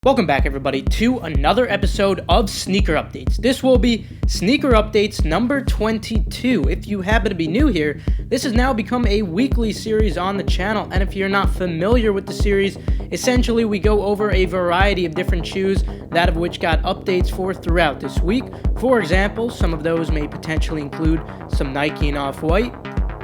Welcome back everybody to another episode of Sneaker Updates. This will be Sneaker Updates number 22. If you happen to be new here, this has now become a weekly series on the channel, and if you're not familiar with the series, essentially we go over a variety of different shoes, that of which got updates for throughout this week. For example, some of those may potentially include some Nike and Off-White,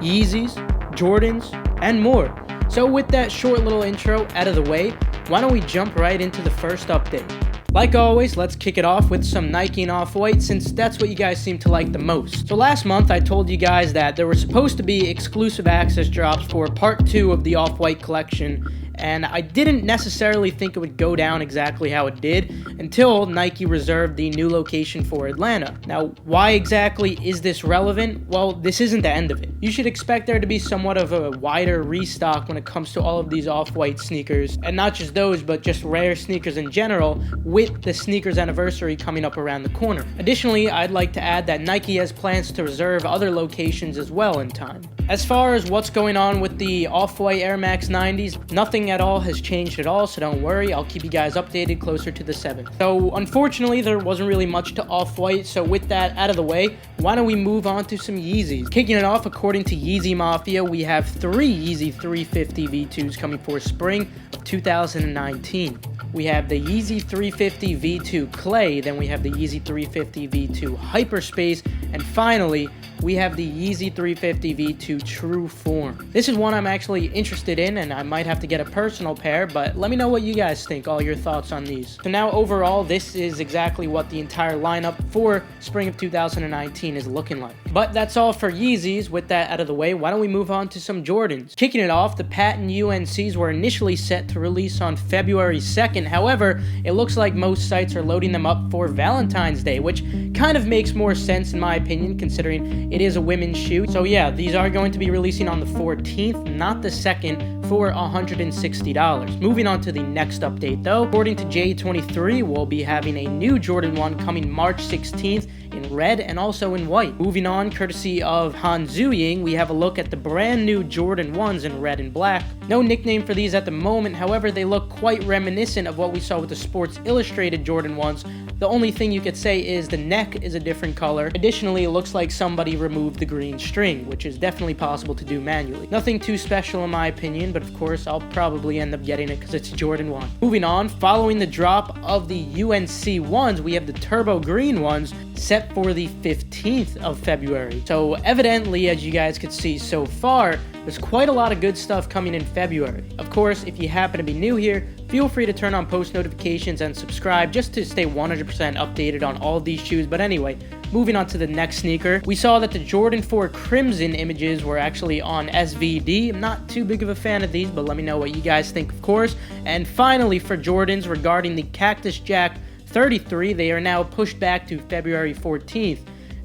Yeezys, Jordans, and more. So with that short little intro out of the way, why don't we jump right into the first update? Like always, let's kick it off with some Nike and Off-White, since that's what you guys seem to like the most. So last month I told you guys that there were supposed to be exclusive access drops for part 2 of the Off-White collection, and I didn't necessarily think it would go down exactly how it did until Nike reserved the new location for Atlanta. Now, why exactly is this relevant? Well, this isn't the end of it. You should expect there to be somewhat of a wider restock when it comes to all of these Off-White sneakers, and not just those, but just rare sneakers in general, with the sneakers anniversary coming up around the corner. Additionally, I'd like to add that Nike has plans to reserve other locations as well in time. As far as what's going on with the Off-White Air Max 90s, nothing at all has changed at all, so don't worry, I'll keep you guys updated closer to the 7th. So unfortunately, there wasn't really much to Off-White, so with that out of the way, why don't we move on to some Yeezys. Kicking it off, according to Yeezy Mafia, we have 3 Yeezy 350 V2s coming for spring of 2019. We have the Yeezy 350 V2 Clay, then we have the Yeezy 350 V2 Hyperspace, and finally, we have the Yeezy 350 V2 True Form. This is one I'm actually interested in, and I might have to get a personal pair, but let me know what you guys think, all your thoughts on these. So now overall, this is exactly what the entire lineup for spring of 2019 is looking like. But that's all for Yeezys. With that out of the way, why don't we move on to some Jordans. Kicking it off, the patent UNCs were initially set to release on February 2nd. However, it looks like most sites are loading them up for Valentine's Day, which kind of makes more sense in my opinion, considering it is a women's shoe. So yeah, these are going to be releasing on the 14th, not the 2nd, for $160. Moving on to the next update though, according to J23, we'll be having a new Jordan 1 coming March 16th in red and also in white. Moving on, courtesy of Han Zuying, we have a look at the brand new Jordan 1s in red and black. No nickname for these at the moment, however, they look quite reminiscent of what we saw with the Sports Illustrated Jordan 1s. The only thing you could say is the neck is a different color. Additionally, it looks like somebody removed the green string, which is definitely possible to do manually. Nothing too special in my opinion, but of course, I'll probably end up getting it because it's Jordan 1. Moving on, following the drop of the UNC 1s, we have the turbo green ones set for the 15th of February. So evidently, as you guys could see so far, there's quite a lot of good stuff coming in February. Of course, if you happen to be new here, feel free to turn on post notifications and subscribe just to stay 100% updated on all of these shoes. But anyway, moving on to the next sneaker, we saw that the Jordan 4 Crimson images were actually on SVD. I'm not too big of a fan of these, but let me know what you guys think, of course. And finally, for Jordans, regarding the Cactus Jack 33, they are now pushed back to February 14th.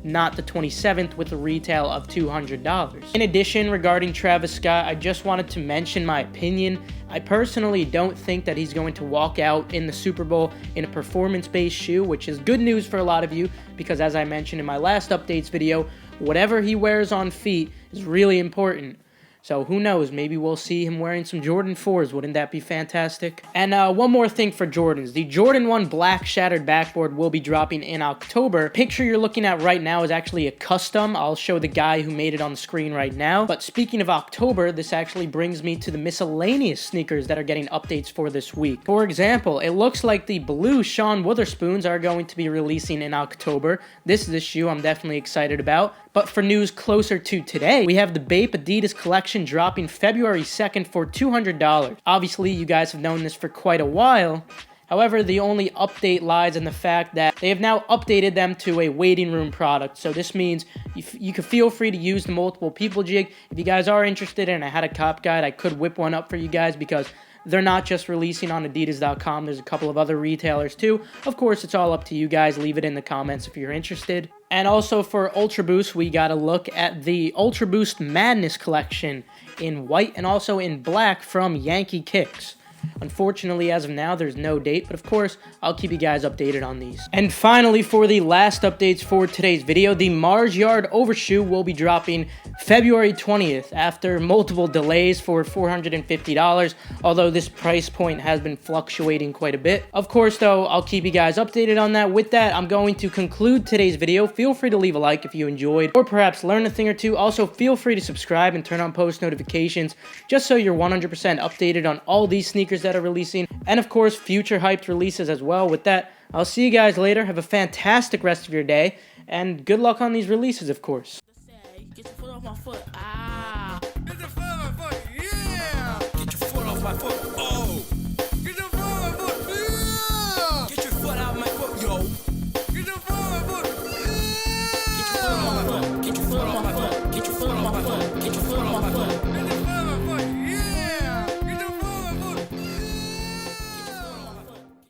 Not the 27th, with a retail of $200. In addition, regarding Travis Scott, I just wanted to mention my opinion. I personally don't think that he's going to walk out in the Super Bowl in a performance-based shoe, which is good news for a lot of you, because as I mentioned in my last updates video, whatever he wears on feet is really important. So who knows, maybe we'll see him wearing some Jordan 4s, wouldn't that be fantastic? And one more thing for Jordans. The Jordan 1 black shattered backboard will be dropping in October. Picture you're looking at right now is actually a custom. I'll show the guy who made it on the screen right now. But speaking of October, this actually brings me to the miscellaneous sneakers that are getting updates for this week. For example, it looks like the blue Sean Weatherspoons are going to be releasing in October. This is a shoe I'm definitely excited about. But for news closer to today, we have the Bape Adidas collection dropping February 2nd for $200. Obviously, you guys have known this for quite a while. However, the only update lies in the fact that they have now updated them to a waiting room product. So this means you can feel free to use the multiple people jig. If you guys are interested and I had a cop guide, I could whip one up for you guys because they're not just releasing on Adidas.com. There's a couple of other retailers too. Of course, it's all up to you guys. Leave it in the comments if you're interested. And also for Ultra Boost, we got a look at the Ultra Boost Madness collection in white and also in black from Yankee Kicks. Unfortunately, as of now, there's no date, but of course, I'll keep you guys updated on these. And finally, for the last updates for today's video, the Mars Yard overshoe will be dropping February 20th after multiple delays for $450, although this price point has been fluctuating quite a bit. Of course, though, I'll keep you guys updated on that. With that, I'm going to conclude today's video. Feel free to leave a like if you enjoyed, or perhaps learn a thing or two. Also, feel free to subscribe and turn on post notifications, just so you're 100% updated on all these sneakers that are releasing, and of course, future hyped releases as well. With that, I'll see you guys later. Have a fantastic rest of your day, and good luck on these releases, of course. Get your foot off my foot.